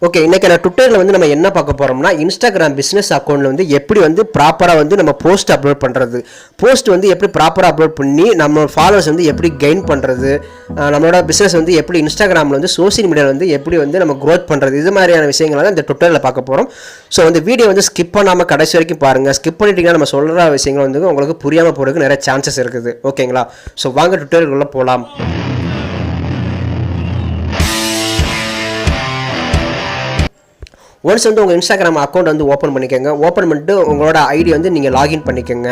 Okay, இன்னைக்கு நான் ட்விட்டரில் வந்து நம்ம என்ன பார்க்க போகிறோம்னா, இன்ஸ்டாகிராம் பிஸ்னஸ் அக்கௌண்ட்டில் வந்து எப்படி வந்து ப்ராப்பராக வந்து நம்ம போஸ்ட் அப்லோட் பண்ணுறது, போஸ்ட் வந்து எப்படி ப்ராப்பராக அப்லோட் பண்ணி நம்ம ஃபாலோவர்ஸ் வந்து எப்படி கெயின் பண்ணுறது, நம்மளோட பிஸ்னஸ் வந்து எப்படி இன்ஸ்டாகிராமில் வந்து சோஷியல் மீடியாவில் வந்து எப்படி வந்து நம்ம க்ரோத் பண்ணுறது, இது மாதிரியான விஷயங்களை தான் இந்த ட்விட்டரில் பார்க்க போகிறோம். ஸோ அந்த வீடியோ வந்து ஸ்கிப் பண்ணாமல் கடைசி வரைக்கும் பாருங்கள். ஸ்கிப் பண்ணிட்டீங்கன்னா நம்ம சொல்கிற விஷயங்கள் வந்து உங்களுக்கு புரியாமல் போகிறதுக்கு நிறைய சான்சஸ் இருக்குது. ஓகேங்களா? ஸோ வாங்க ட்விட்டருக்குள்ளே போகலாம். ஒன்ஸ் வந்து உங்கள் இன்ஸ்டாகிராம் அக்கௌண்ட் வந்து ஓப்பன் பண்ணிக்கோங்க. ஓப்பன் பண்ணிட்டு உங்களோட ஐடி வந்து நீங்கள் லாகின் பண்ணிக்கோங்க.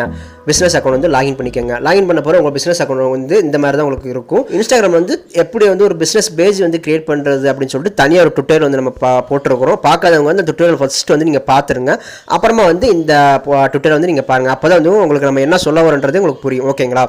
பிஸ்னஸ் அக்கௌண்ட் வந்து லாகின் பண்ணிக்கோங்க. லாகின் பண்ண போகிற உங்கள் பிஸ்னஸ் அக்கௌண்ட் வந்து இந்த மாதிரி தான் உங்களுக்கு இருக்கும். இன்ஸ்டாகிராம் வந்து எப்படி வந்து ஒரு பிஸ்னஸ் பேஜ் வந்து கிரியேட் பண்ணுறது அப்படின்னு சொல்லிட்டு தனியாக ஒரு ட்விட்டர் வந்து நம்ம போட்டிருக்கிறோம். பார்க்காதவங்க வந்து அந்த ட்விட்டர் ஃபர்ஸ்ட் வந்து நீங்கள் பார்த்துருங்க. அப்புறமா வந்து இந்த ட்விட்டர் வந்து நீங்கள் பாருங்கள். அப்போ தான் வந்து உங்களுக்கு நம்ம என்ன சொல்ல வரன்றது உங்களுக்கு புரியும். ஓகேங்களா?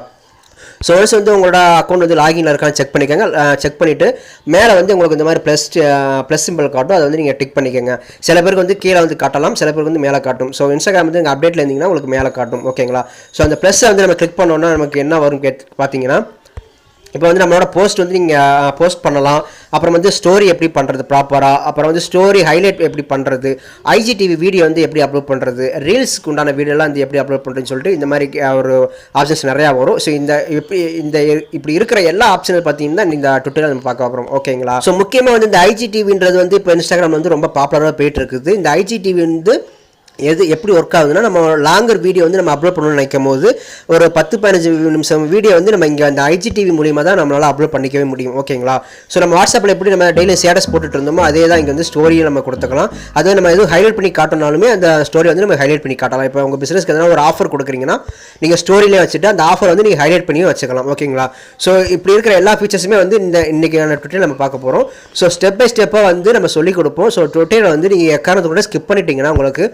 ஸோ ஒன்ஸ் வந்து உங்களோட அக்கௌண்ட் வந்து லாகின்ல இருக்கான்னு செக் பண்ணிக்கோங்க. செக் பண்ணிவிட்டு மேலே வந்து உங்களுக்கு இந்த மாதிரி ப்ளஸ் சிம்பிள் காட்டும். அதை வந்து நீங்கள் டிக் பண்ணிக்கோங்க. சில பேருக்கு வந்து கீழே வந்து காட்டலாம், சில பேருக்கு வந்து மேலே காட்டும். ஸோ இன்ஸ்டாகிராம் வந்து நீங்கள் அப்டேட்டில் இருந்தீங்கன்னா உங்களுக்கு மேலே காட்டும். ஓகேங்களா? ஸோ அந்த ப்ளஸ்ஸை வந்து நம்ம கிளிக் பண்ணோன்னா நமக்கு என்ன வரும் பார்த்தீங்கன்னா, இப்போ வந்து நம்மளோட போஸ்ட் வந்து நீங்கள் போஸ்ட் பண்ணலாம். அப்புறம் வந்து ஸ்டோரி எப்படி பண்ணுறது ப்ராப்பராக, அப்புறம் வந்து ஸ்டோரி ஹைலைட் எப்படி பண்ணுறது, ஐஜிடிவி வீடியோ வந்து எப்படி அப்லோட் பண்ணுறது, ரீல்ஸ்க்கு உண்டான வீடியோலாம் வந்து எப்படி அப்லோட் பண்ணுறதுன்னு சொல்லிட்டு இந்த மாதிரி ஒரு ஆப்ஷன்ஸ் நிறையா வரும். ஸோ இப்படி இருக்கிற எல்லா ஆப்ஷனும் பார்த்தீங்கன்னா இந்த ட்விட்டரில் நம்ம பார்க்க போகிறோம். ஓகேங்களா? ஸோ முக்கியமாக வந்து இந்த ஐஜிடிவின்றது வந்து இப்போ இன்ஸ்டாகிராம் வந்து ரொம்ப பாப்புலராக போயிட்டு இருக்குது. இந்த ஐஜிடிவி வந்து எப்படி ஒர்க் ஆகுதுன்னா, நம்ம லாங்கர் வீடியோ வந்து நம்ம அப்லோட் பண்ணணும்னு நினைக்கும் போது ஒரு 10-15 நிமிஷம் வீடியோ வந்து நம்ம இங்கே அந்த ஐஜிடிவி மூலியமாக தான் நம்மளால் அப்லோட் பண்ணிக்கவே முடியும். ஓகேங்களா? ஸோ நம்ம வாட்ஸ்அப்பில் எப்படி நம்ம டெய்லி ஸ்டேட்டஸ் போட்டுட்டு இருந்தோமோ அதே தான் இங்கே வந்து ஸ்டோரியை நம்ம கொடுத்துக்கலாம். அதே நம்ம எதுவும் ஹைலைட் பண்ணி காட்டினாலுமே அந்த ஸ்டோரி வந்து நம்ம ஹைலைட் பண்ணி காட்டலாம். இப்போ உங்கள் பிஸ்னஸ்க்கு எதனா ஒரு ஆஃபர் கொடுக்குறீங்கன்னா நீங்கள் ஸ்டோரியிலே வச்சுட்டு அந்த ஆஃபர் வந்து நீங்கள் ஹைலைட் பண்ணியும் வச்சுக்கலாம். ஓகேங்களா? ஸோ இப்படி இருக்கிற எல்லா ஃபீச்சர்ஸுமே வந்து இன்னைக்கு ட்விட்டரில் நம்ம பார்க்க போகிறோம். ஸோ ஸ்டெப் பை ஸ்டெப்பாக வந்து நம்ம சொல்லிக் கொடுப்போம். ஸோ ட்விட்டரில் வந்து நீங்கள் எக்காரணத்தை கூட ஸ்கிப் பண்ணிட்டீங்கன்னா உங்களுக்கு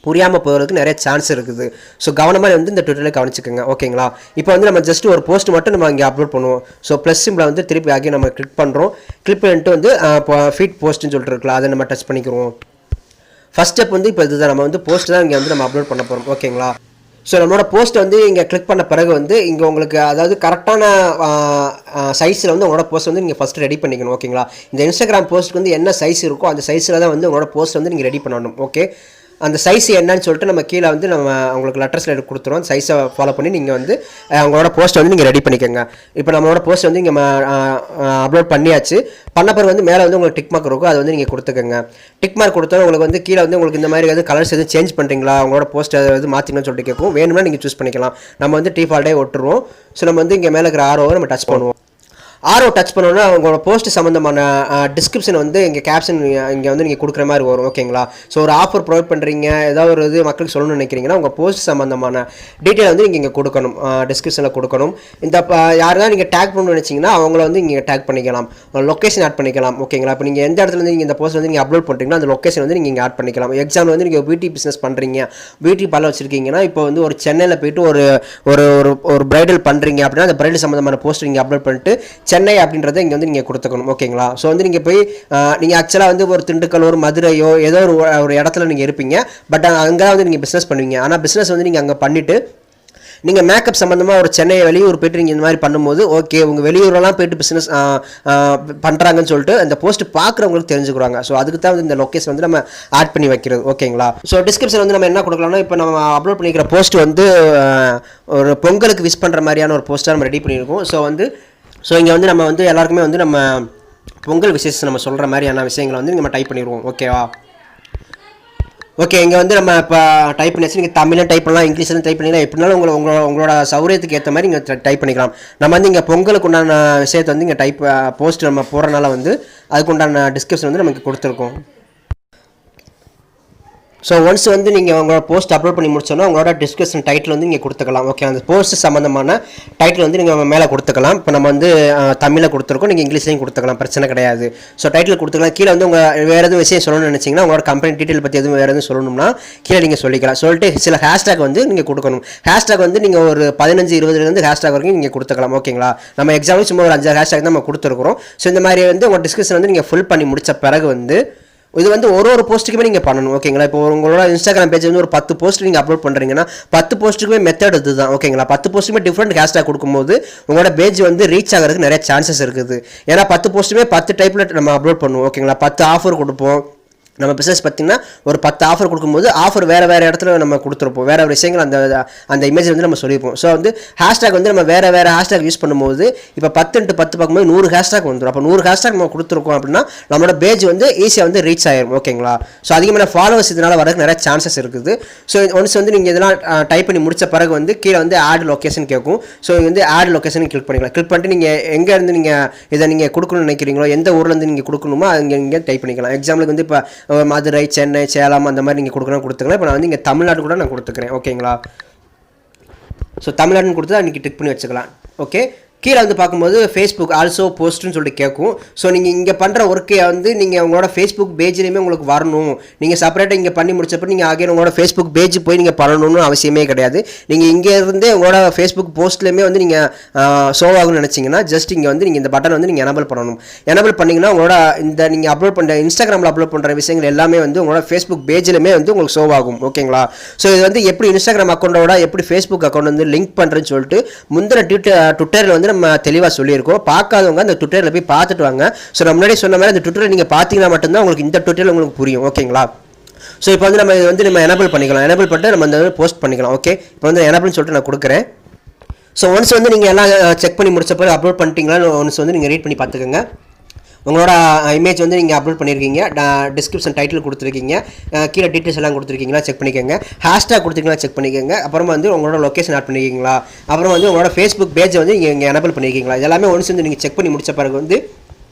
புரியாமல் போகிறதுக்கு நிறைய சான்ஸ் இருக்குது. ஸோ கவனமாக வந்து இந்த ட்விட்டரில் கவனிச்சுக்கோங்க. ஓகேங்களா? இப்போ வந்து நம்ம ஜஸ்ட் ஒரு போஸ்ட் மட்டும் நம்ம இங்கே அப்லோட் பண்ணுவோம். ஸோ ப்ளஸ் சிம்பிளை வந்து திருப்பி ஆகி நம்ம கிளிக் பண்ணுறோம். கிளிக் பண்ணிட்டு வந்து ஃபீட் போஸ்ட்னு சொல்லிட்டு இருக்கலாம், அதை நம்ம டச் பண்ணிக்கிறோம். ஃபஸ்ட் ஸ்டெப் வந்து இப்போ இதுதான், நம்ம வந்து போஸ்ட் தான் இங்கே வந்து நம்ம அப்லோட் பண்ண போகிறோம். ஓகேங்களா? ஸோ நம்மளோட போஸ்ட் வந்து இங்கே கிளிக் பண்ண பிறகு வந்து இங்கே உங்களுக்கு அதாவது கரெக்டான சைஸில் வந்து உங்களோட போஸ்ட் வந்து நீங்கள் ஃபஸ்ட்டு ரெடி பண்ணிக்கணும். ஓகேங்களா? இந்த இன்ஸ்டாகிராம் போஸ்ட்டுக்கு வந்து என்ன சைஸ் இருக்கோ அந்த சைஸில் தான் வந்து உங்களோட போஸ்ட் வந்து நீங்கள் ரெடி பண்ணணும். ஓகே, அந்த சைஸ் என்னன்னு சொல்லிட்டு நம்ம கீழே வந்து நம்ம உங்களுக்கு லெட்டர்ஸில் கொடுத்துருவோம். அந்த சைஸை ஃபாலோ பண்ணி நீங்கள் வந்து உங்களோட போஸ்ட் வந்து நீங்கள் ரெடி பண்ணிக்கோங்க. இப்போ நம்மளோட போஸ்ட் வந்து இங்கே அப்லோட் பண்ணியாச்சு. பண்ண பிறகு வந்து மேலே வந்து உங்களுக்கு டிக் மார்க் இருக்கும், அதை வந்து நீங்கள் கொடுத்துக்கோங்க. டிக் மார்க் கொடுத்தா உங்களுக்கு வந்து கீழே வந்து உங்களுக்கு இந்த மாதிரி வந்து கலர்ஸ் எதுவும் சேஞ்ச் பண்ணுறீங்களா, உங்களோட போஸ்ட் எதாவது மாற்றிங்கன்னு சொல்லிட்டு கேட்கும். வேணும்னா நீங்கள் சூஸ் பண்ணிக்கலாம். நம்ம வந்து டிஃபால்ட்டே ஒட்டுருவோம். ஸோ நம்ம வந்து இங்கே மேலே இருக்கிற ஆரோவை நம்ம டச் பண்ணுவோம். ஆரோ டச் பண்ணோன்னா உங்களோட போஸ்ட் சம்மந்தமான டிஸ்கிரிப்ஷன் வந்து இங்கே கேப்ஷன் இங்கே வந்து நீங்கள் கொடுக்குற மாதிரி வரும். ஓகேங்களா? ஸோ ஒரு ஆஃபர் ப்ரொவைட் பண்ணுறீங்க, ஏதாவது ஒரு இது மக்களுக்கு சொல்லணும்னு நினைக்கிறீங்கன்னா உங்கள் போஸ்ட் சம்மந்தமான டீட்டெயில் வந்து நீங்கள் இங்கே கொடுக்கணும், டிஸ்கிரிப்ஷனில் கொடுக்கணும். இந்த யாரெல்லாம் நீங்கள் டேக் பண்ணணும்னு நினச்சிங்கன்னா அவங்கள வந்து இங்கே டேக் பண்ணிக்கலாம், லொக்கேஷன் ஆட் பண்ணிக்கலாம். ஓகேங்களா? இப்போ நீங்கள் எந்த இடத்துல வந்து நீங்கள் இந்த போஸ்ட் வந்து நீங்கள் அப்லோட் பண்ணுறீங்கன்னா அந்த லொக்கேஷன் வந்து நீங்கள் இங்கே ஆட் பண்ணிக்கலாம். எக்ஸாம்பிள் வந்து நீங்கள் பியூட்டி பிஸ்னஸ் பண்ணுறீங்க, பியூட்டி பார்லர் வச்சுருக்கீங்கன்னா இப்போ வந்து ஒரு சென்னையில் போய்ட்டு ஒரு பிரைடல் பண்ணுறீங்க அப்படின்னா அந்த பிரைடல் சம்மந்தமான போஸ்ட் நீங்கள் அப்லோட் பண்ணிட்டு சென்னை அப்படின்றத இங்கே வந்து நீங்கள் கொடுத்துக்கணும். ஓகேங்களா? ஸோ வந்து நீங்கள் போய் நீங்கள் ஆக்சுவலாக வந்து ஒரு திண்டுக்கல் ஒரு மதுரையோ ஏதோ ஒரு இடத்துல நீங்கள் இருப்பீங்க. பட் அங்கே வந்து நீங்கள் பிஸ்னஸ் பண்ணுவீங்க. ஆனால் பிஸ்னஸ் வந்து நீங்கள் அங்கே பண்ணிவிட்டு நீங்கள் மேக்கப் சம்மந்தமாக ஒரு சென்னை வெளியூர் போய்ட்டு நீங்கள் இந்த மாதிரி பண்ணும்போது ஓகே உங்கள் வெளியூரெலாம் போய்ட்டு பிஸ்னஸ் பண்ணுறாங்கன்னு சொல்லிட்டு அந்த போஸ்ட் பார்க்குறவங்களுக்கு தெரிஞ்சுக்கிறாங்க. ஸோ அதுக்கு தான் வந்து இந்த லொக்கேஷன் வந்து நம்ம ஆட் பண்ணி வைக்கிறது. ஓகேங்களா? ஸோ டிஸ்கிரிப்ஷன் வந்து நம்ம என்ன கொடுக்கலாம்னா, இப்போ நம்ம அப்லோட் பண்ணிக்கிற போஸ்ட் வந்து ஒரு பொங்கலுக்கு விஷ் பண்ணுற மாதிரியான ஒரு போஸ்ட்டாக நம்ம ரெடி பண்ணியிருக்கோம். ஸோ இங்கே வந்து நம்ம வந்து எல்லாருக்குமே வந்து நம்ம பொங்கல் விசேஷம் நம்ம சொல்கிற மாதிரியான விஷயங்களை வந்து நம்ம டைப் பண்ணிடுவோம். ஓகேவா? ஓகே, இங்கே வந்து நம்ம இப்போ டைப் பண்ணியாச்சு. நீங்கள் தமிழில் டைப் பண்ணலாம், இங்கிலீஷில் டைப் பண்ணிக்கலாம், எப்படினாலும் உங்களோட சௌரியத்துக்கு ஏற்ற மாதிரி இங்கே டைப் பண்ணிக்கலாம். நம்ம வந்து இங்கே பொங்கலுக்கு உண்டான விஷயத்தை வந்து இங்கே போஸ்ட் நம்ம போடுறதுனால வந்து அதுக்கு உண்டான டிஸ்கிரிப்ஷன் வந்து நமக்கு கொடுத்துருக்கோம். ஸோ ஒன்ஸ் வந்து நீங்கள் உங்களோட போஸ்ட் அப்லோட் பண்ணி முடிச்சோன்னா உங்களோட டிஸ்கிரிப்ஷன் டைட்டில் வந்து நீங்கள் கொடுத்துக்கலாம். ஓகே, அந்த போஸ்ட் சம்மந்தமான டைட்டில் வந்து நீங்கள் மேலே கொடுத்துக்கலாம். இப்போ நம்ம வந்து தமிழில் கொடுத்துருக்கோம், நீங்கள் இங்கிலீஷ்லையும் கொடுத்துக்கலாம், பிரச்சனை கிடையாது. ஸோ டைட்டில் கொடுத்துக்கலாம். கீழே வந்து உங்கள் வேறு எதுவும் விஷயம் சொல்லணும்னு நினச்சிங்கன்னா உங்களோட கம்பெனி டீட்டெயில் பற்றி எதுவும் வேறு எதுவும் சொல்லணும்னா கீழே நீங்கள் சொல்லிக்கலாம். சொல்லிட்டு சில ஹேஷ்டாக் வந்து நீங்கள் கொடுக்கணும். ஹேஷ்டாக் வந்து நீங்கள் ஒரு 15-20 ஹேஷ்டாக் வரைக்கும் நீங்கள் கொடுத்துக்கலாம். ஓகேங்களா? நம்ம எக்ஸாம்பிள் சும்மா ஒரு 5 ஹேஷ்டாக் தான் நம்ம கொடுத்துருக்குறோம். ஸோ இந்த மாதிரி வந்து உங்கள் டிஸ்கிரிப்ஷன் வந்து நீங்கள் ஃபுல் பண்ணி முடித்த பிறகு வந்து இது வந்து ஒரு போஸ்ட்டுக்குமே நீங்கள் பண்ணணும் ஓகேங்களா. இப்போ உங்களோட இன்ஸ்டாகிராம் பேஜ் வந்து ஒரு 10 போஸ்ட் நீங்கள் அப்லோட் பண்ணுறீங்கன்னா 10 போஸ்ட்டுக்குமே மெத்தட் இதுதான் ஓகேங்களா. 10 போஸ்ட்டுமே டிஃப்ரெண்ட் ஹேஷ்டாக் கொடுக்கும்போது உங்களோட பேஜ் வந்து ரீச் ஆகிறதுக்கு நிறைய சான்சஸ் இருக்குது. ஏன்னா 10 போஸ்ட்டுமே 10 டைப்பில் நம்ம அப்லோட் பண்ணுவோம் ஓகேங்களா. 10 ஆஃபர் கொடுப்போம். நம்ம பிஸ்னஸ் பார்த்திங்கன்னா ஒரு 10 ஆஃபர் கொடுக்கும்போது ஆஃபர் வேறு இடத்துல நம்ம கொடுத்துருப்போம், வேறு விஷயங்கள் அந்த இமேஜ் வந்து நம்ம சொல்லியிருப்போம். ஸோ வந்து ஹேஷ்டாக் வந்து நம்ம வேறு ஹேஷ்டாக் யூஸ் பண்ணும்போது இப்போ 10x10 பார்க்கும்போது 100 ஹேஷ்டாக் வந்துடும். அப்போ 100 ஹேஷ்டாக் நம்ம கொடுத்துருக்கோம் அப்படின்னா நம்மளோட பேஜ் வந்து ஈஸியாக வந்து ரீச் ஆயிரும் ஓகேங்களா. ஸோ அதிகமான ஃபாலோவர்ஸ் இதனால் வரதுக்கு நிறைய சான்சஸ் இருக்குது. ஸோ ஒன்ஸ் வந்து நீங்கள் இதெல்லாம் டைப் பண்ணி முடிச்ச பிறகு வந்து கீழே வந்து ஆட் லொக்கேஷன் கேட்கும். ஸோ வந்து ஆட் லொக்கேஷன் கிளிக் பண்ணிக்கலாம். கிளிக் பண்ணிட்டு நீங்கள் எங்கேருந்து நீங்கள் இதை நீங்கள் கொடுக்கணும்னு நினைக்கிறீங்களோ, எந்த ஊர்லேருந்து நீங்கள் கொடுக்கணுமோ அங்கே டைப் பண்ணிக்கலாம். எக்ஸாம்பிளுக்கு வந்து இப்போ மதுரை, சென்னை, சேலம் அந்த மாதிரி நீங்கள் கொடுத்துக்கலாம். இப்போ நான் வந்து இங்கே தமிழ்நாடு கூட நான் கொடுத்துக்கிறேன் ஓகேங்களா. ஸோ தமிழ்நாடுன்னு கொடுத்து அன்றைக்கி டிக் பண்ணி வச்சுக்கலாம். ஓகே, கீழே வந்து பார்க்கும்போது ஃபேஸ்புக் ஆல்சோ போஸ்ட்னு சொல்லிட்டு கேட்கும். ஸோ நீங்கள் இங்கே பண்ணுற ஒர்க்கை வந்து நீங்கள் உங்களோட ஃபேஸ்புக் பேஜ்லேயுமே உங்களுக்கு வரணும். நீங்கள் செப்பரேட்டாக இங்கே பண்ணி முடிச்சப்போ நீங்கள் ஆகிய உங்களோட ஃபேஸ்புக் பேஜ் போய் நீங்கள் பண்ணணும்னு அவசியமே கிடையாது. நீங்கள் இங்கே இருந்தே உங்களோட ஃபேஸ்புக் போஸ்ட்லேயுமே வந்து நீங்கள் ஷோ ஆகும்னு நினச்சிங்கன்னா ஜஸ்ட் இங்கே வந்து நீங்கள் இந்த பட்டன் வந்து நீங்கள் எனபிள் பண்ணணும். எனபிள் பண்ணிங்கன்னா உங்களோட இந்த நீங்கள் அப்லோட் பண்ணுற இன்ஸ்டாகிராமில் அப்லோட் பண்ணுற விஷயங்கள் எல்லாமே வந்து உங்களோட ஃபேஸ்புக் பேஜ்லேயுமே வந்து உங்களுக்கு ஷோ ஆகும் ஓகேங்களா. ஸோ இது வந்து எப்படி இன்ஸ்டாகிராம் அக்கௌண்ட்டோட எப்படி ஃபேஸ்புக் அக்கௌண்ட் வந்து லிங்க் பண்ணுறேன்னு சொல்லிட்டு முந்தின ட்விட்டரில் வந்து நம்ம தெளிவாக சொல்லியிருக்கோம். பார்க்காதவங்க அந்த ட்விட்டரில் போய் பார்த்துட்டு வாங்க. ஸோ நம்ம முன்னாடி சொன்ன மாதிரி அந்த ட்விட்டரில் நீங்கள் பார்த்தீங்கன்னா மட்டும்தான் உங்களுக்கு இந்த ட்விட்டரில் உங்களுக்கு புரியும் ஓகேங்களா. ஸோ இப்போ வந்து நம்ம எனபிள் பண்ணிக்கலாம். எனபிள் பண்ணிட்டு நம்ம அந்த போஸ்ட் பண்ணிக்கலாம். ஓகே, இப்போ வந்து எனபிள்னு சொல்லிட்டு நான் கொடுக்குறேன். ஸோ ஒன்ஸ் வந்து நீங்கள் எல்லாம் செக் பண்ணி முடிச்ச பிறகு அப்லோட் பண்ணிட்டீங்களா ஒன்ஸ் வந்து நீங்கள் ரீட் பண்ணி பார்த்துக்கோங்க. உங்களோட இமேஜ் வந்து நீங்கள் அப்லோட் பண்ணியிருக்கீங்க, டிஸ்கிரிப்ஷன் டைட்டில் கொடுத்துருக்கீங்க, கீழே டீட்டெயில்ஸ் எல்லாம் கொடுத்துருக்கீங்களா செக் பண்ணிக்கோங்க. ஹேஷ்டாக் கொடுத்துருக்கீங்களா செக் பண்ணிக்கோங்க. அப்புறமா வந்து உங்களோட லொக்கேஷன் ஆட் பண்ணிக்கிங்களா, அப்புறம் வந்து உங்களோட ஃபேஸ்புக் பேஜ் வந்து இங்கே எனபிள் பண்ணியிருக்கீங்களா, இதெல்லாமே ஒன்ஸ் வந்து நீங்கள் செக் பண்ணி முடிச்ச பிறகு வந்து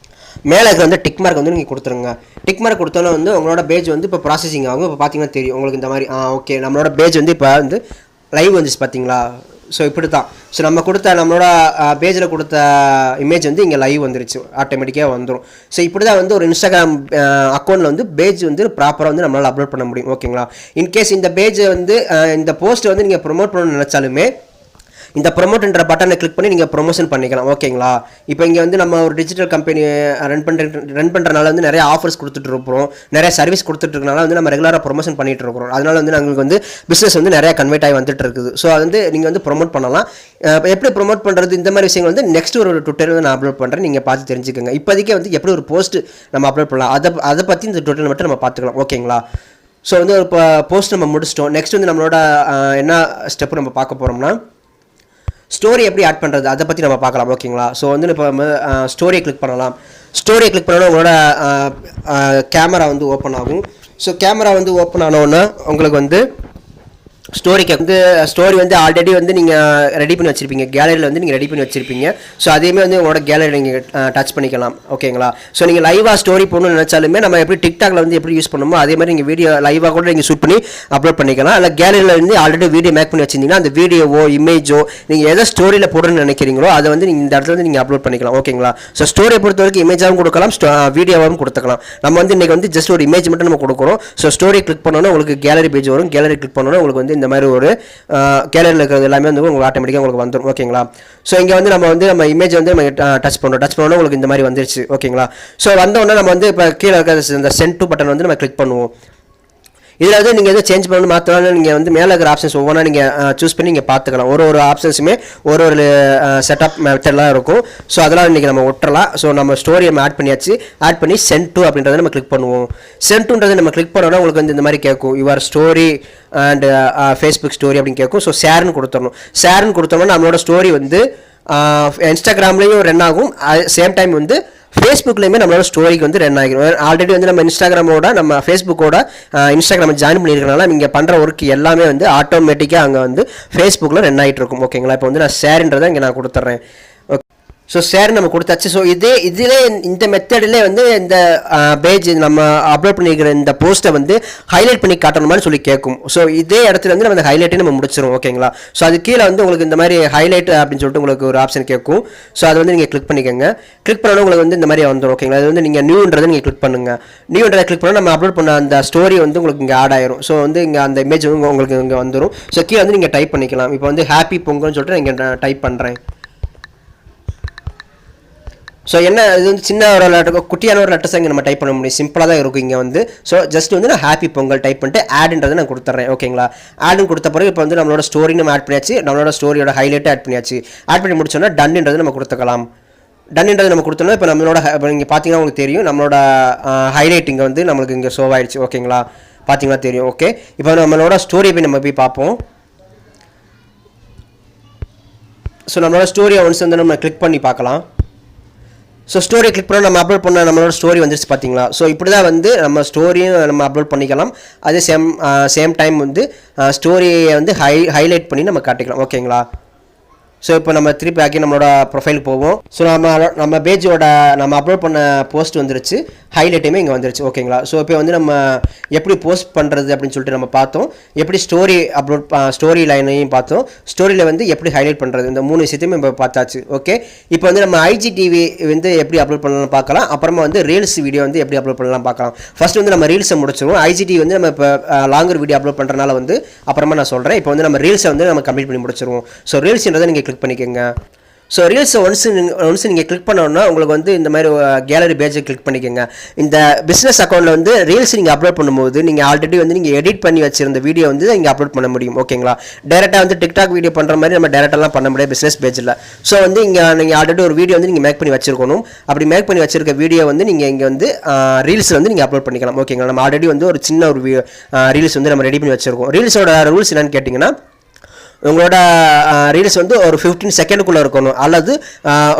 மேலே இருக்கிற வந்து டிக் மார்க் வந்து நீங்கள் கொடுத்துருங்க. டிக் மார்க் கொடுத்தோன்னா வந்து உங்களோட பேஜ் வந்து இப்போ ப்ராசஸிங் ஆகும். இப்போ பார்த்தீங்கன்னா தெரியும் உங்களுக்கு இந்த மாதிரி ஓகே நம்மளோட பேஜ் வந்து இப்போ வந்து லைவ் வந்துச்சு பார்த்தீங்களா. ஸோ இப்படி தான். ஸோ நம்ம கொடுத்த நம்மளோட பேஜில் கொடுத்த இமேஜ் வந்து இங்கே லைவ் வந்துருச்சு, ஆட்டோமேட்டிக்காக வந்துடும். ஸோ இப்படி தான் வந்து ஒரு இன்ஸ்டாகிராம் அக்கௌண்ட்டில் வந்து பேஜ் வந்து ப்ராப்பராக வந்து நம்மளால் அப்லோட் பண்ண முடியும் ஓகேங்களா. இன்கேஸ் இந்த பேஜை வந்து இந்த போஸ்ட்டை வந்து நீங்கள் ப்ரொமோட் பண்ணணும்னு நினச்சாலுமே இந்த ப்ரொமோட்ன்ற பட்டனை கிளிக் பண்ணி நீங்கள் ப்ரொமோஷன் பண்ணிக்கலாம் ஓகேங்களா. இப்போ இங்கே வந்து நம்ம ஒரு டிஜிட்டல் கம்பெனி ரன் பண்ணுறனால வந்து நிறைய ஆஃபர்ஸ் கொடுத்துட்டு இருக்கிறோம், நிறைய சர்வீஸ் கொடுத்துட்டு இருக்கனால வந்து நம்ம ரெகுலராக ப்ரொமோஷன் பண்ணிட்டு இருக்கிறோம். அதனால வந்து நம்மளுக்கு வந்து பிஸ்னஸ் வந்து நிறைய கன்வெர்ட் ஆகி வந்துட்டு இருக்குது. ஸோ அது வந்து நீங்கள் வந்து ப்ரொமோட் பண்ணலாம். எப்படி ப்ரொமோட் பண்ணுறது இந்த மாதிரி விஷயங்கள் வந்து நெக்ஸ்ட் ஒரு ட்விட்டர் வந்து நான் அப்லோட் பண்ணுறேன், நீங்கள் பார்த்து தெரிஞ்சுக்கோங்க. இப்போதைக்கே வந்து எப்படி ஒரு போஸ்ட் நம்ம அப்லோட் பண்ணலாம் அதை பற்றி இந்த ட்விட்டரில் மட்டும் நம்ம பார்த்துக்கலாம் ஓகேங்களா. ஸோ வந்து இப்போ போஸ்ட் நம்ம முடிச்சிட்டோம். நெக்ஸ்ட் வந்து நம்மளோட என்ன ஸ்டெப்பு நம்ம பார்க்க போகிறோம்னா ஸ்டோரி எப்படி ஆட் பண்ணுறது அதை பற்றி நம்ம பார்க்கலாம் ஓகேங்களா. ஸோ வந்து இப்போ நம்ம ஸ்டோரியை கிளிக் பண்ணலாம். ஸ்டோரியை கிளிக் பண்ணோன்னா உங்களோட கேமரா வந்து ஓப்பன் ஆகும். ஸோ கேமரா வந்து ஓப்பன் ஆனோன்னா உங்களுக்கு வந்து ஸ்டோரி வந்து ஆல்ரெடி வந்து நீங்கள் ரெடி பண்ணி வச்சுருப்பீங்க, கேலரியில் வந்து நீங்கள் ரெடி பண்ணி வச்சுருப்பீங்க. ஸோ அதையுமே வந்து உங்களோட கேலரியில் நீங்கள் டச் பண்ணிக்கலாம் ஓகேங்களா. ஸோ நீங்கள் லைவாக ஸ்டோரி போடணும்னு நினச்சாலுமே நம்ம எப்படி டிக்டாக்ல வந்து எப்படி யூஸ் பண்ணுமோ அதே மாதிரி நீங்கள் வீடியோ லைவாக கூட நீங்கள் ஷூட் பண்ணி அப்லோட் பண்ணிக்கலாம். இல்லை கேலரியில் வந்து ஆல்ரெடி வீடியோ மேக் பண்ணி வச்சிருந்தீங்கன்னா அந்த வீடியோவோ இமேஜோ நீங்கள் எதை ஸ்டோரியில் போடணும்னு நினைக்கிறீங்களோ அதை வந்து நீங்கள் இந்த இடத்துல வந்து நீங்கள் அப்லோட் பண்ணிக்கலாம் ஓகேங்களா. ஸோ ஸ்டோரியை பொறுத்த வரைக்கும் இமேஜாகவும் கொடுக்கலாம், வீடியோவாகவும் கொடுத்துக்கலாம். நம்ம வந்து இன்றைக்கி வந்து ஜஸ்ட் ஒரு இமேஜ் மட்டும் நம்ம கொடுக்குறோம். ஸோ ஸ்டோரி கிளிக் பண்ணோன்னா உங்களுக்கு கேலரி பேஜ் வரும். கேலரி கிளிக் பண்ணோன்னா உங்களுக்கு வந்து இந்த மாதிரி ஒரு கேலரியில் இருக்கிறது எல்லாமே வந்து உங்களுக்கு ஆட்டோமேட்டிக்காக உங்களுக்கு வந்துடும் ஓகேங்களா. ஸோ இங்கே வந்து நம்ம இமேஜ் வந்து நம்ம டச் பண்ணோன்னா உங்களுக்கு இந்த மாதிரி வந்துருச்சு ஓகேங்களா. ஸோ வந்தோடனே நம்ம வந்து இப்போ கீழே இருக்கிற இந்த சென்ட் டு பட்டன் வந்து நம்ம கிளிக் பண்ணுவோம். இதில் வந்து நீங்கள் எதுவும் சேஞ்ச் பண்ணணும் மாற்றணும் நீங்கள் வந்து மேலே இருக்கிற ஆப்ஷன்ஸ் ஒவ்வொன்றா நீங்கள் சூஸ் பண்ணி நீங்கள் பார்த்துக்கலாம். ஒரு ஆப்ஷன்ஸுமே ஒரு செட்டப் மெத்தட்லாம் இருக்கும். ஸோ அதெல்லாம் இன்றைக்கி நம்ம ஒட்டலாம். ஸோ நம்ம ஸ்டோரி நம்ம ஆட் பண்ணியாச்சு. ஆட் பண்ணி சென்ட் டு அப்படின்றத நம்ம கிளிக் பண்ணுவோம். சென்ட் டுன்றதை நம்ம கிளிக் பண்ணோன்னா உங்களுக்கு வந்து இந்த மாதிரி கேட்கும் your story and Facebook story அப்படின்னு கேட்கும். ஸோ ஷேர்னு கொடுத்துடணும். ஷேர்னு கொடுத்தோம்னா நம்மளோட ஸ்டோரி வந்து இன்ஸ்டாகிராம்லேயும் ரன் ஆகும். சேம் டைம் வந்து ஃபேஸ்புக்லேயுமே நம்மளோட ஸ்டோரிக்கு வந்து ரன் ஆகிடும். ஆல்ரெடி வந்து நம்ம இன்ஸ்டாகிராமோட நம்ம ஃபேஸ்புக்கோட இன்ஸ்டாகிராம் ஜாயின் பண்ணியிருக்கனால நீங்கள் பண்ணுற ஒர்க் எல்லாமே வந்து ஆட்டோமேட்டிக்காக அங்கே வந்து ஃபேஸ்புக்கில் ரன் ஆகிட்டு இருக்கும் ஓகேங்களா. இப்போ வந்து நான் ஷேர்ன்றதை இங்கே நான் கொடுத்துட்றேன். ஸோ ஷேர் நம்ம கொடுத்தாச்சு. ஸோ இதிலே இந்த மெத்தடிலே வந்து இந்த பேஜ் நம்ம அப்லோட் பண்ணியிருக்கிற இந்த போஸ்ட்டை வந்து ஹைலைட் பண்ணி காட்டணுமான்னு சொல்லி கேட்கும். ஸோ இதே இடத்துல வந்து நம்ம அந்த ஹைலைட்டே நம்ம முடிச்சிடும் ஓகேங்களா. ஸோ அது கீழே வந்து உங்களுக்கு இந்த மாதிரி ஹைலைட் அப்படின்னு சொல்லிட்டு உங்களுக்கு ஒரு ஆப்ஷன் கேட்கும். ஸோ அது வந்து நீங்கள் கிளிக் பண்ணிக்கோங்க. கிளிக் பண்ணணும் உங்களுக்கு வந்து இந்த மாதிரி வந்துடும் ஓகேங்களா. அது வந்து நீங்கள் நியூன்றதை நீங்கள் கிளிக் பண்ணுங்கள். நியூன்றதை கிளிக் பண்ணால் நம்ம அப்லோட் பண்ண அந்த ஸ்டோரி வந்து உங்களுக்கு இங்கே ஆட் ஆயிரும். ஸோ வந்து இங்கே அந்த இமேஜ் வந்து உங்களுக்கு இங்கே வந்துடும். ஸோ கீழே வந்து நீங்கள் டைப் பண்ணிக்கலாம். இப்போ வந்து ஹாப்பி பொங்கல்னு சொல்லிட்டு நான் இங்கே டைப் பண்ணுறேன். ஸோ என்ன இது வந்து சின்ன ஒரு லெட்டர் குட்டியான ஒரு லெட்டர்ஸ் இங்கே நம்ம டைப் பண்ண முடியும், சிம்பிளாக தான் இருக்கும் இங்கே வந்து. ஸோ ஜஸ்ட் வந்து நான் ஹாப்பி பொங்கல் டைப் பண்ணிட்டு ஆடுன்றதை நான் கொடுத்துட்றேன். ஓகேங்களா, ஆடுன்னு கொடுத்த பிறகு இப்போ வந்து நம்மளோட ஸ்டோரி நம்ம ஆட் பண்ணியாச்சு, நம்மளோட ஸ்டோரியோட ஹைலைட்டை ஆட் பண்ணியாச்சு. ஆட் பண்ணி முடிச்சோன்னா டன்ன்றது நம்ம கொடுத்துக்கலாம். டன்ன்றது நம்ம கொடுத்தோம்னா இப்போ நம்மளோட இங்கே பார்த்தீங்கன்னா உங்களுக்கு தெரியும் நம்மளோட ஹைலைட் இங்கே வந்து நம்மளுக்கு இங்கே ஷோ ஆயிடுச்சு. ஓகேங்களா, பார்த்தீங்கன்னா தெரியும். ஓகே, இப்போ நம்மளோட ஸ்டோரியை போய் நம்ம போய் பார்ப்போம். ஸோ நம்மளோட ஸ்டோரியை ஒன்ஸ் வந்து நம்ம கிளிக் பண்ணி பார்க்கலாம். ஸோ ஸ்டோரி கிளிக் பண்ணால் நம்ம அப்லோட் பண்ண நம்மளோட ஸ்டோரி வந்துருச்சு பார்த்தீங்களா. ஸோ இப்படி தான் வந்து நம்ம ஸ்டோரியும் நம்ம அப்லோட் பண்ணிக்கலாம். அதே சேம் டைம் வந்து ஸ்டோரியை வந்து ஹைலைட் பண்ணி நம்ம காட்டிக்கலாம். ஓகேங்களா, ஸோ இப்போ நம்ம திருப்பி ஆக்கி நம்மளோட ப்ரொஃபைலுக்கு போவோம். ஸோ நம்ம பேஜோட நம்ம அப்லோட் பண்ண போஸ்ட் வந்துருச்சு, ஹைலைட்டுமே இங்கே வந்துருச்சு. ஓகேங்களா, ஸோ இப்போ வந்து நம்ம எப்படி போஸ்ட் பண்ணுறது அப்படின்னு சொல்லிட்டு நம்ம பார்த்தோம். எப்படி ஸ்டோரி லைனையும் பார்த்தோம். ஸ்டோரியில் வந்து எப்படி ஹைலைட் பண்ணுறது, இந்த 3 விஷயத்தையுமே நம்ம பார்த்தாச்சு. ஓகே, இப்போ வந்து நம்ம IGTV வந்து எப்படி அப்லோட் பண்ணலாம் பார்க்கலாம். அப்புறமா வந்து ரீல்ஸ் வீடியோ வந்து எப்படி அப்லோட் பண்ணலாம் பார்க்கலாம். ஃபர்ஸ்ட் வந்து நம்ம ரீல்ஸை முடிச்சிடுவோம். IGTV வந்து நம்ம இப்போ லாங்கர் வீடியோ அப்லோட் பண்ணுறதுனால வந்து அப்புறமா நான் சொல்கிறேன். இப்போ வந்து நம்ம ரீல்ஸை வந்து நம்ம கம்ப்ளீட் பண்ணி முடிச்சிருவோம். ஸோ ரீல்ஸ்ன்றதை நீங்கள் கிளிக் பண்ணிக்கோங்க. ஸோ ரீல்ஸை ஒன்ஸ் நீங்கள் கிளிக் பண்ணோன்னா உங்களுக்கு வந்து இந்த மாதிரி கேலரி பேஜை கிளிக் பண்ணிக்கோங்க. இந்த பிஸ்னஸ் அக்கௌண்ட்டில் வந்து ரீல்ஸ் நீங்கள் அப்லோட் பண்ணும்போது நீங்கள் ஆல்ரெடி வந்து நீங்கள் எடிட் பண்ணி வச்சிருந்த வீடியோ வந்து இங்கே அப்லோட் பண்ண முடியும். ஓகேங்களா, டேரெக்டாக வந்து டிக்டாக் வீடியோ பண்ணுற மாதிரி நம்ம டேரெக்டாலாம் பண்ண முடியாது பிஸ்னஸ் பேஜில். ஸோ வந்து இங்கே நீங்கள் ஆல்ரெடி ஒரு வீடியோ வந்து நீங்கள் மேக் பண்ணி வச்சிருக்கணும். அப்படி மேக் பண்ணி வச்சிருக்க வீடியோ வந்து நீங்கள் இங்கே வந்து ரீல்ஸில் வந்து நீங்கள் அப்லோட் பண்ணிக்கலாம். ஓகேங்களா, நம்ம ஆல்ரெடி வந்து ஒரு சின்ன ஒரு ரீல்ஸ் வந்து நம்ம ரெடி பண்ணி வச்சிருக்கோம். ரீல்ஸோட ரூல்ஸ் என்னன்னு கேட்டிங்கன்னா, உங்களோட ரீல்ஸ் வந்து ஒரு 15 செகண்டுக்குள்ளே இருக்கணும், அல்லது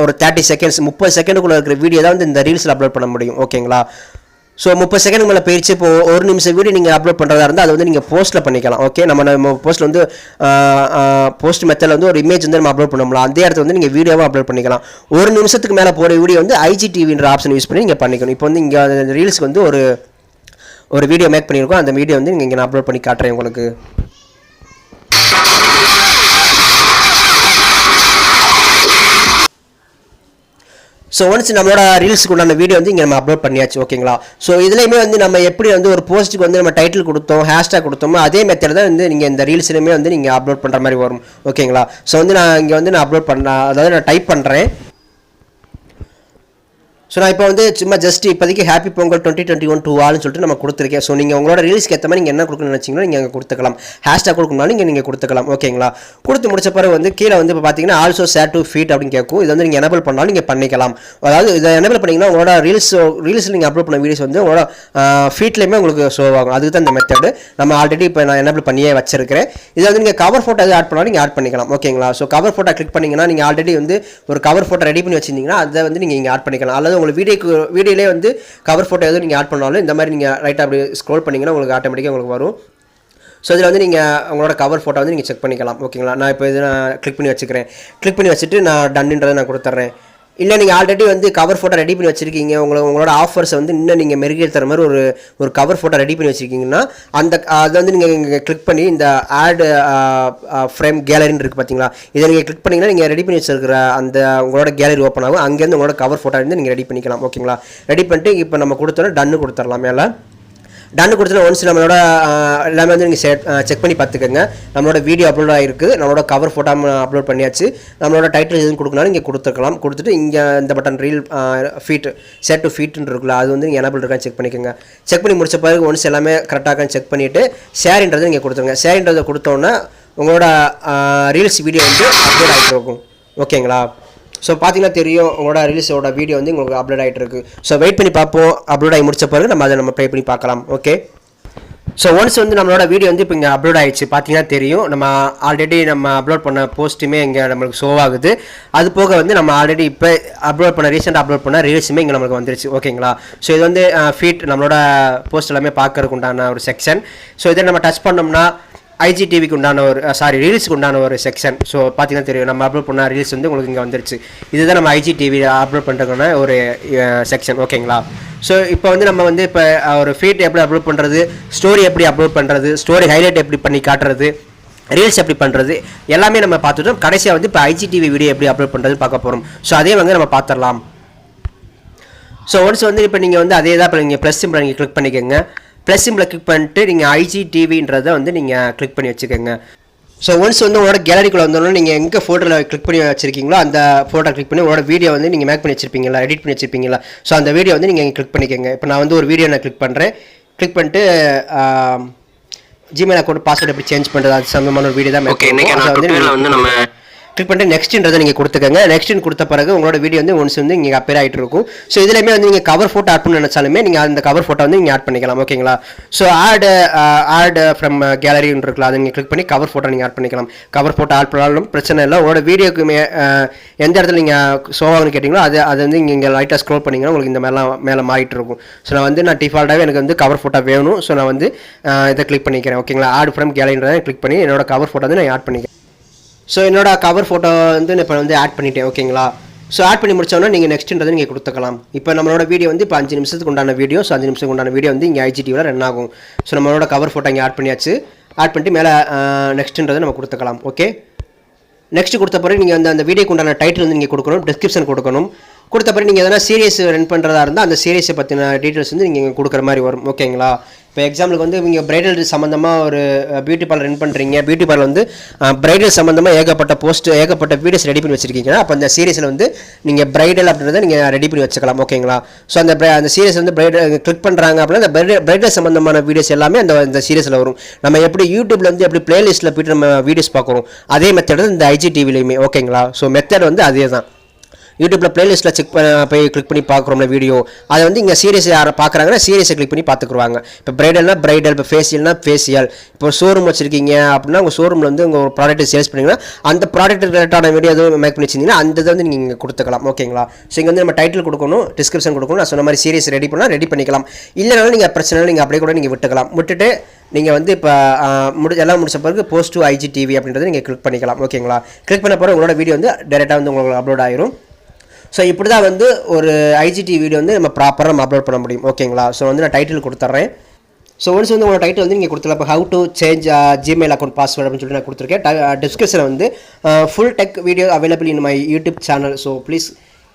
ஒரு 30 செகண்ட்ஸ் 30 செகண்டுக்குள்ளே இருக்கிற வீடியோ தான் வந்து இந்த ரீல்ஸில் அப்லோட் பண்ண முடியும். ஓகேங்களா, ஸோ 30 செகண்ட் மேலே போயிடுச்சு. இப்போ 1 நிமிஷம் வீடியோ நீங்கள் அப்லோட் பண்ணுறதா இருந்தால் அது வந்து நீங்கள் போஸ்ட்டில் பண்ணிக்கலாம். ஓகே, நம்ம போஸ்ட்டில் வந்து போஸ்ட் மெத்தடில் வந்து ஒரு இமேஜ் வந்து நம்ம அப்லோட் பண்ண முடியலாம். அதே இடத்துல வந்து நீங்கள் வீடியோவாக அப்லோட் பண்ணிக்கலாம். 1 நிமிஷத்துக்கு மேலே போகிற வீடியோ வந்து IGTVன்ற ஆப்ஷன் யூஸ் பண்ணி நீங்கள் பண்ணிக்கணும். இப்போ வந்து இங்கே ரீல்ஸ்க்கு வந்து ஒரு வீடியோ மேக் பண்ணியிருக்கோம். அந்த வீடியோ வந்து நீங்கள் நான் அப்லோட் பண்ணி காட்டுறேன் உங்களுக்கு. ஸோ ஒன்ஸ் நம்மளோட ரீல்ஸுக்கு உண்டான வீடியோ வந்து இங்கே நம்ம அப்லோட் பண்ணியாச்சு. ஓகேங்களா, ஸோ இதுலேயுமே வந்து நம்ம எப்படி வந்து ஒரு போஸ்ட்டுக்கு வந்து நம்ம டைட்டில் கொடுத்தோம், ஹேஷ்டாக் கொடுத்தோமோ அதே மெத்தட் தான் வந்து நீங்கள் இந்த ரீல்ஸ்லையுமே வந்து நீங்கள் அப்லோட் பண்ணுற மாதிரி வரும். ஓகேங்களா, ஸோ வந்து நான் இங்கே வந்து நான் அப்லோட் பண்ண, அதாவது நான் டைப் பண்ணுறேன். ஸோ நான் இப்போ வந்து சும்மா ஜஸ்ட் இப்போதைக்கு ஹாப்பி பொங்கல் 2021 to all சொல்லிட்டு நம்ம கொடுத்துருக்கேன். ஸோ நீங்கள் உங்களோட ரீல்ஸ்க்கு ஏற்ற மாதிரி நீங்கள் என்ன கொடுக்கணும்னு நினச்சிங்கன்னா நீங்கள் அங்கே கொடுத்துக்கலாம். ஹேஷ்டாக் கொடுக்கணும்னாலும் நீங்கள் கொடுத்துக்கலாம். ஓகேங்களா, கொடுத்து முடிச்ச பிறகு வந்து கீழே வந்து இப்போ பார்த்தீங்கன்னா ஆல்சோ ஷேர் டு ஃபீட் அப்படின்னு கேட்கும். இது வந்து நீங்கள் எனேபிள் பண்ணாலும் நீங்கள் பண்ணிக்கலாம். அதாவது இதை எனேபிள் பண்ணிங்கன்னா உங்களோட ரீல்ஸில் நீங்கள் அப்லோட் பண்ண வீடியோஸ் வந்து உங்களோட ஃபீட்லேயுமே உங்களுக்கு ஷோ ஆகும். அதுக்கு தான் இந்த மெத்தடு நம்ம ஆல்ரெடி இப்போ நான் எனேபிள் பண்ணியே வச்சிருக்கிறேன். இதை வந்து நீங்கள் கவர் ஃபோட்டோ எது ஆட் பண்ணாலும் நீங்கள் ஆட் பண்ணிக்கலாம். ஓகேங்களா, ஸோ கவர் ஃபோட்டோ கிளிக் பண்ணிங்கன்னா நீங்கள் ஆல்ரெடி வந்து ஒரு கவர் ஃபோட்டோ ரெடி பண்ணி வச்சிருந்தீங்கன்னா அதை வந்து நீங்கள் இங்கே ஆட் பண்ணிக்கலாம். அல்லது உங்களுக்கு வீடியோலே வந்து கவர் ஃபோட்டோ எதுவும் நீங்கள் ஆட் பண்ணாலும் இந்த மாதிரி நீங்கள் ரைட்டாக அப்படி ஸ்க்ரோல் பண்ணிங்கன்னா உங்களுக்கு ஆட்டோமேட்டிக்காக உங்களுக்கு வரும். ஸோ இதில் வந்து நீங்கள் உங்களோட கவர் ஃபோட்டோ வந்து நீங்கள் செக் பண்ணிக்கலாம். ஓகேங்களா, நான் இப்போ இதை நான் கிளிக் பண்ணி வச்சுக்கிறேன். கிளிக் பண்ணி வச்சுட்டு நான் டன்ன்றதை நான் கொடுத்துட்றேன். இல்லை நீங்கள் ஆல்ரெடி வந்து கவர் ஃபோட்டோ ரெடி பண்ணி வச்சுருக்கீங்க, உங்களோட ஆஃபர்ஸை வந்து இன்னும் நீங்கள் மெருகேற்ற மாதிரி ஒரு கவர் ஃபோட்டோ ரெடி பண்ணி வச்சுருக்கீங்கன்னா அதை வந்து நீங்கள் இங்கே கிளிக் பண்ணி இந்த ஆட் ஃப்ரேம் கேலரின்னு இருக்குது பார்த்தீங்களா, இதை நீங்கள் கிளிக் பண்ணிங்கன்னா நீங்கள் ரெடி பண்ணி வச்சுருக்கிற அந்த உங்களோட கேலரி ஓப்பன் ஆகும். அங்கேருந்து உங்களோட கவர் ஃபோட்டோ வந்து நீங்கள் ரெடி பண்ணிக்கலாம். ஓகேங்களா, ரெடி பண்ணிட்டு இப்போ நம்ம கொடுத்தோன்னா டன்னு கொடுத்துடலாம். மேலே டன்னு கொடுத்தோன்னா ஒன்ஸ் நம்மளோட எல்லாமே வந்து நீங்கள் செக் பண்ணி பார்த்துக்கோங்க. நம்மளோட வீடியோ அப்லோட் ஆகிருக்கு, நம்மளோட கவர் ஃபோட்டோ அப்லோட் பண்ணியாச்சு. நம்மளோட டைட்டில் எதுவும் கொடுக்கனாலும் இங்கே கொடுத்துருக்கலாம். கொடுத்துட்டு இங்கே இந்த button reel feed share to ஃபீட்னு இருக்குல்ல, அது வந்து நீங்கள் எனேபிள் இருக்கான்னு செக் பண்ணிக்கோங்க. செக் பண்ணி முடிச்ச பிறகு ஒன்ஸ் எல்லாமே கரெக்டாக செக் பண்ணிவிட்டு ஷேர்ன்றதை நீங்கள் கொடுத்துருங்க. ஷேர்ன்றதை கொடுத்தோன்னா உங்களோட ரீல்ஸ் வீடியோ வந்து அப்லோட் ஆகிட்டு இருக்கும். ஓகேங்களா, ஸோ பார்த்தீங்கன்னா தெரியும் உங்களோட ரீல்ஸோட வீடியோ வந்து உங்களுக்கு அப்லோட் ஆகிட்டு இருக்கு. ஸோ வெயிட் பண்ணி பார்ப்போம். அப்லோட் ஆகி முடிச்ச பிறகு நம்ம ப்ளே பண்ணி பார்க்கலாம். ஓகே, ஸோ ஒன்ஸ் வந்து நம்மளோட வீடியோ வந்து இப்போ இங்கே அப்லோட் ஆகிடுச்சு. பார்த்தீங்கன்னா தெரியும் நம்ம ஆல்ரெடி நம்ம அப்லோட் பண்ண போஸ்ட்டுமே இங்கே நம்மளுக்கு ஷோ ஆகுது. அது போக வந்து நம்ம ஆல்ரெடி இப்போ ரீசெண்டாக அப்லோட் பண்ண ரீல்ஸுமே இங்கே நம்மளுக்கு வந்துருச்சு. ஓகேங்களா, ஸோ இது வந்து ஃபீட் நம்மளோட போஸ்ட் எல்லாமே பார்க்கறதுக்கு உண்டான ஒரு செக்ஷன். ஸோ இதை நம்ம டச் பண்ணோம்னா IGTVக்கு உண்டான ரீல்ஸுக்கு உண்டான ஒரு செக்ஷன். ஸோ பார்த்தீங்கன்னா தெரியும் நம்ம அப்லோட் பண்ண ரீல்ஸ் வந்து உங்களுக்கு இங்கே வந்துருச்சு. இதுதான் நம்ம IGTV அப்லோட் பண்ணுறதுக்கான ஒரு செக்ஷன். ஓகேங்களா, ஸோ இப்போ வந்து நம்ம வந்து இப்போ ஒரு ஃபீட் எப்படி அப்லோட் பண்ணுறது, ஸ்டோரி எப்படி அப்லோட் பண்ணுறது, ஸ்டோரி ஹைலைட் எப்படி பண்ணி காட்டுறது, ரீல்ஸ் எப்படி பண்ணுறது எல்லாமே நம்ம பார்த்துட்டோம். கடைசியாக வந்து இப்போ IGTV வீடியோ எப்படி அப்லோட் பண்ணுறது பார்க்க போகிறோம். ஸோ அதே வந்து நம்ம பார்த்துடலாம். ஸோ ஒன்ஸ் வந்து இப்போ நீங்கள் வந்து அதே தான் இப்போ நீங்கள் ப்ளஸ் சிம்பிள் நீங்கள் கிளிக் பண்ணிக்கோங்க. ப்ளஸ் சிம்பிளை கிளிக் பண்ணிட்டு நீங்கள் IGTVன்றதை வந்து நீங்கள் கிளிக் பண்ணி வச்சுக்கோங்க. ஸோ ஒன்ஸ் வந்து உங்களோட கேலரிக்குள்ள வந்தோம்னா நீங்கள் எங்கே ஃபோட்டோவில் கிளிக் பண்ணி வச்சிருக்கீங்களோ அந்த ஃபோட்டோ கிளிக் பண்ணி உங்களோட வீடியோ வந்து நீங்கள் மேக் பண்ணி வச்சிருப்பீங்களா, எடிட் பண்ணி வச்சிருப்பீங்களா. ஸோ அந்த வீடியோ வந்து நீங்கள் கிளிக் பண்ணிக்கோங்க. இப்போ நான் வந்து ஒரு வீடியோ நான் கிளிக் பண்ணுறேன். கிளிக் பண்ணிட்டு ஜிமெயில் அக்கௌண்ட் பாஸ்வேர்டு எப்படி சேஞ்ச் பண்ணுறது அது சம்மந்தமான ஒரு வீடியோ தான். ஓகே, இன்னைக்கு வந்து நம்ம கிளிக் பண்ணிட்டு நெக்ஸ்ட்ன்றதை நீங்கள் கொடுத்துக்கங்க. நெக்ஸ்ட்னு கொடுத்த பிறகு உங்களோட வீடியோ வந்து ஒன்ஸ் வந்து இங்கே அப்பேர் ஆகிட்டு இருக்கும். ஸோ இதுலேயுமே வந்து நீங்கள் கவர் ஃபோட்டோ ஆட் பண்ண நினச்சாலுமே நீங்கள் அந்த கவர் ஃபோட்டோ வந்து நீங்கள் ஆட் பண்ணிக்கலாம். ஓகேங்களா. ஸோ ஆட் ஃப்ரம் கேலரின்னு இருக்கலாம், அதை நீங்கள் கிளிக் பண்ணி கவர் ஃபோட்டோ நீங்கள் ஆட் பண்ணிக்கலாம். கவர் ஃபோட்டோ ஆட் பண்ணாலும் பிரச்சனை இல்லை. உங்களோட வீடியோக்கு எந்த இடத்துல நீங்கள் ஷோ ஆகுன்னு கேட்டிங்களோ அது வந்து இங்கே லைட்டாக ஸ்க்ரோல் பண்ணிங்கன்னா உங்களுக்கு இந்த மாதிரிலாம் மேலே மாறிட்டு இருக்கும். ஸோ நான் டிஃபால்ட்டாகவே எனக்கு வந்து கவர் ஃபோட்டோ வேணும். ஸோ நான் வந்து இதை கிளிக் பண்ணிக்கிறேன். ஓகேங்களா. ஆட் ஃப்ரம் கேலரின்றதை கிளிக் பண்ணி என்னோட கவர் ஃபோட்டோ வந்து நான் ஆட் பண்ணிக்கிறேன். ஸோ என்னோட கவர் ஃபோட்டோ வந்து இப்போ வந்து ஆட் பண்ணிட்டேன். ஓகேங்களா. ஸோ ஆட் பண்ணி முடிச்சோன்னா நீங்கள் நெக்ஸ்ட்ன்றதை நீங்கள் கொடுத்துக்கலாம். இப்போ நம்மளோட வீடியோ வந்து இப்போ 5 நிமிஷத்துக்கு உண்டான வீடியோ. ஸோ 5 நிமிஷத்துக்கு உண்டான வீடியோ வந்து இங்கே ஐஜிடிவில் ரன் ஆகும். ஸோ நம்மளோட கவர் ஃபோட்டோ இங்கே ஆட் பண்ணியாச்சு. ஆட் பண்ணிட்டு மேலே நெக்ஸ்ட்ன்றதை நம்ம கொடுத்துக்கலாம். ஓகே, நெக்ஸ்ட் கொடுத்த பிறகு நீங்கள் வந்து அந்த வீடியோக்கு உண்டான டைட்டில் வந்து நீங்கள் கொடுக்கணும், டிஸ்கிரிப்ஷன் கொடுக்கணும். கொடுத்த பிறகு நீங்கள் எதனா சீரியஸ் ரன் பண்ணுறதா இருந்தால் அந்த சீரியஸை பற்றின டீட்டெயில்ஸ் வந்து நீங்கள் கொடுக்குற மாதிரி வரும். ஓகேங்களா. இப்போ எக்ஸாம்பிளுக்கு வந்து நீங்கள் பிரைடல் சம்மந்தமாக ஒரு பியூட்டி பார்லர் ரன் பண்ணுறீங்க. பியூட்டி பார்லர் வந்து பிரைடல் சம்மந்தமாக ஏகப்பட்ட வீடியோஸ் ரெடி பண்ணி வச்சிருக்கீங்கன்னா அப்போ அந்த சீரியஸில் வந்து நீங்கள் பிரைடல் அப்படின்றத நீங்கள் ரெடி பண்ணி வச்சுக்கலாம். ஓகேங்களா. ஸோ அந்த சீரியஸ் வந்து கிளிக் பண்ணுறாங்க அப்படின்னா அந்த பிரைடல் சம்மந்தமான வீடியோஸ் எல்லாமே அந்த சீரியஸில் வரும். நம்ம எப்படி யூடியூப்ல வந்து எப்படி பிளேலிஸ்ட்டில் போய்ட்டு நம்ம வீடியோஸ் பார்க்குறோம் அதே மெத்தட் இந்த ஐஜிடிவிலையுமே. ஓகேங்களா. ஸோ மெத்தட் வந்து அதே தான். யூடியூப்பில் பிளேலிஸ்ட்டில் போய் கிளிக் பண்ணி பார்க்குறோம்ல வீடியோ, அதை வந்து இங்கே சீரியஸ் யாரை பார்க்குறாங்கன்னா சீரியஸை கிளிக் பண்ணி பார்த்துக்குருவாங்க. இப்போ பிரைடல்னா பிரைடல், இப்போ ஃபேஷியல்னா ஃபேஷியல். இப்போ ஷோரூம் வச்சிருக்கீங்க அப்படின்னா உங்கள் ஷோரூமில் வந்து உங்கள் ப்ராடக்ட் சேல்ஸ் பண்ணிங்கன்னா அந்த ப்ராடக்ட் ரிலேட்டான வீடியோ எதுவும் மேக் பண்ணி வச்சிருந்தீங்கன்னா அந்த இதை வந்து நீங்கள் கொடுத்துக்கலாம். ஓகேங்களா. ஸோ இங்கே வந்து நம்ம டைட்டில் கொடுக்கணும், டிஸ்கிரிப்ஷன் கொடுக்கணும். நான் சொன்ன மாதிரி சீரியஸ் ரெடி பண்ணிக்கலாம். இல்லைனாலும் நீங்கள் பிரச்சனை நீங்கள் அப்படியே கூட நீங்கள் விட்டுட்டு நீங்கள் வந்து இப்போ எல்லாம் முடிச்ச பிறகு போஸ்ட் டு ஐஜிடிவி அப்படின்றத நீங்கள் கிளிக் பண்ணிக்கலாம். ஓகேங்களா. கிளிக் பண்ண பிறகு உங்களோட வீடியோ வந்து டேரெக்டாக வந்து உங்களுக்கு அப்லோட் ஆயிரும். ஸோ இப்படி தான் வந்து ஒரு ஐஜிடி வீடியோ வந்து நம்ம ப்ராப்பராக நம்ம அப்லோட் பண்ண முடியும். ஓகேங்களா. ஸோ வந்து நான் டைட்டில் கொடுத்துட்றேன். ஸோ ஒன்ஸ் வந்து உங்களோட டைட்டில் வந்து நீங்கள் கொடுத்துக்கலாம். இப்போ how to change Gmail account password அப்படின்னு சொல்லிட்டு நான் கொடுத்துருக்கேன். டிஸ்கிரிப்ஷனில் வந்து full tech video available in my YouTube channel. So please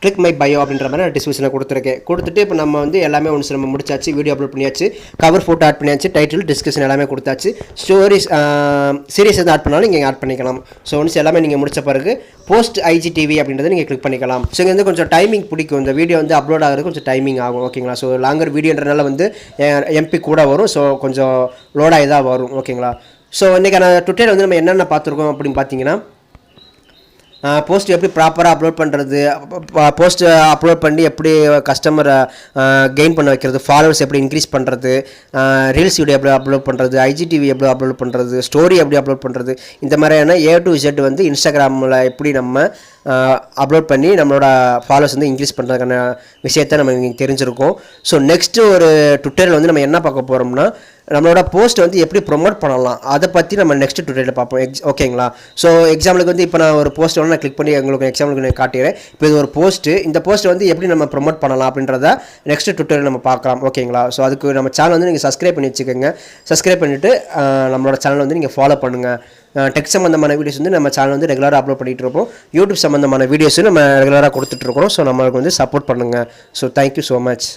click my bio அப்படின்ற மாதிரி நான் டிஸ்கிரிப்ஷனில் கொடுத்துட்டு இப்போ நம்ம வந்து எல்லாமே ஒன்று நம்ம முடிச்சாச்சு. வீடியோ அப்லோட் பண்ணியாச்சு, கவர் ஃபோட்டோ ஆட் பண்ணியாச்சு, டைட்டில் டிஸ்கிரிப்ஷன் எல்லாமே கொடுத்தாச்சு. ஸ்டோரிஸ் சீரியஸ் எதாவது ஆட் பண்ணாலும் நீங்கள் ஆட் பண்ணிக்கலாம். ஸோ ஒன்ஸ் எல்லாமே நீங்கள் முடிச்ச பிறகு போஸ்ட் ஐஜிடிவி அப்படின்றத நீங்கள் கிளிக் பண்ணிக்கலாம். ஸோ இங்கே வந்து கொஞ்சம் டைமிங் பிடிக்கும். இந்த வீடியோ வந்து அப்லோட் ஆகிறது கொஞ்சம் டைமிங் ஆகும். ஓகேங்களா. ஸோ லாங்கர் வீடியோன்றனால வந்து எம்பி கூட வரும். ஸோ கொஞ்சம் லோடாகி தான் வரும். ஓகேங்களா. ஸோ இன்றைக்கான ட்விட்டர் வந்து நம்ம என்னென்ன பார்த்துருக்கோம் அப்படின்னு பார்த்தீங்கன்னா போஸ்ட் எப்படி ப்ராப்பராக அப்லோட் பண்ணுறது, போஸ்ட் அப்லோட் பண்ணி எப்படி கஸ்டமரை கெயின் பண்ண வைக்கிறது, ஃபாலோவர்ஸ் எப்படி இன்க்ரீஸ் பண்ணுறது, ரீல்ஸ் வீடியோ எப்படி அப்லோட் பண்ணுறது, ஐஜிடிவி எப்படி அப்லோட் பண்ணுறது, ஸ்டோரி எப்படி அப்லோட் பண்ணுறது, இந்த மாதிரியான A to Z வந்து இன்ஸ்டாகிராமில் எப்படி நம்ம அப்லோட் பண்ணி நம்மளோட ஃபாலோவர்ஸ் வந்து இன்க்ரீஸ் பண்ணுறதுக்கான விஷயத்தை நம்ம இங்கே தெரிஞ்சிருக்கோம். ஸோ நெக்ஸ்ட்டு ஒரு டுட்டோரியல் வந்து நம்ம என்ன பார்க்க போகிறோம்னா நம்மளோட போஸ்ட் வந்து எப்படி ப்ரொமோட் பண்ணலாம் அதை பற்றி நம்ம நெக்ஸ்ட் டுட்டோரியலில் பார்ப்போம். ஓகேங்களா. ஸோ எக்ஸாம்பிளுக்கு வந்து இப்போ நான் ஒரு போஸ்ட் வந்து நான் கிளிக் பண்ணி உங்களுக்கு எக்ஸாம்பிளுக்கு நான் காட்டுறேன். இப்போ இது ஒரு போஸ்ட்டு, இந்த போஸ்ட் வந்து எப்படி நம்ம ப்ரொமோட் பண்ணலாம் அப்படின்றத நெக்ஸ்ட் டுட்டோரியல் நம்ம பார்க்கலாம். ஓகேங்களா. ஸோ அதுக்கு நம்ம சேனல் வந்து நீங்கள் சப்ஸ்கிரைப் பண்ணி வச்சுக்கோங்க. சப்ஸ்கிரைப் பண்ணிவிட்டு நம்மளோட சேனல் வந்து நீங்கள் ஃபாலோ பண்ணுங்கள். டெக் சம்மந்தமான வீடியோஸ் வந்து நம்ம சேனல் வந்து ரெகுலராக அப்லோட் பண்ணிகிட்டு இருப்போம். யூடியூப் சம்மந்தமான வீடியோஸும் நம்ம ரெகுலராக கொடுத்துட்ருக்கோம். ஸோ நம்மளுக்கு வந்து சப்போர்ட் பண்ணுங்கள். So thank you so much.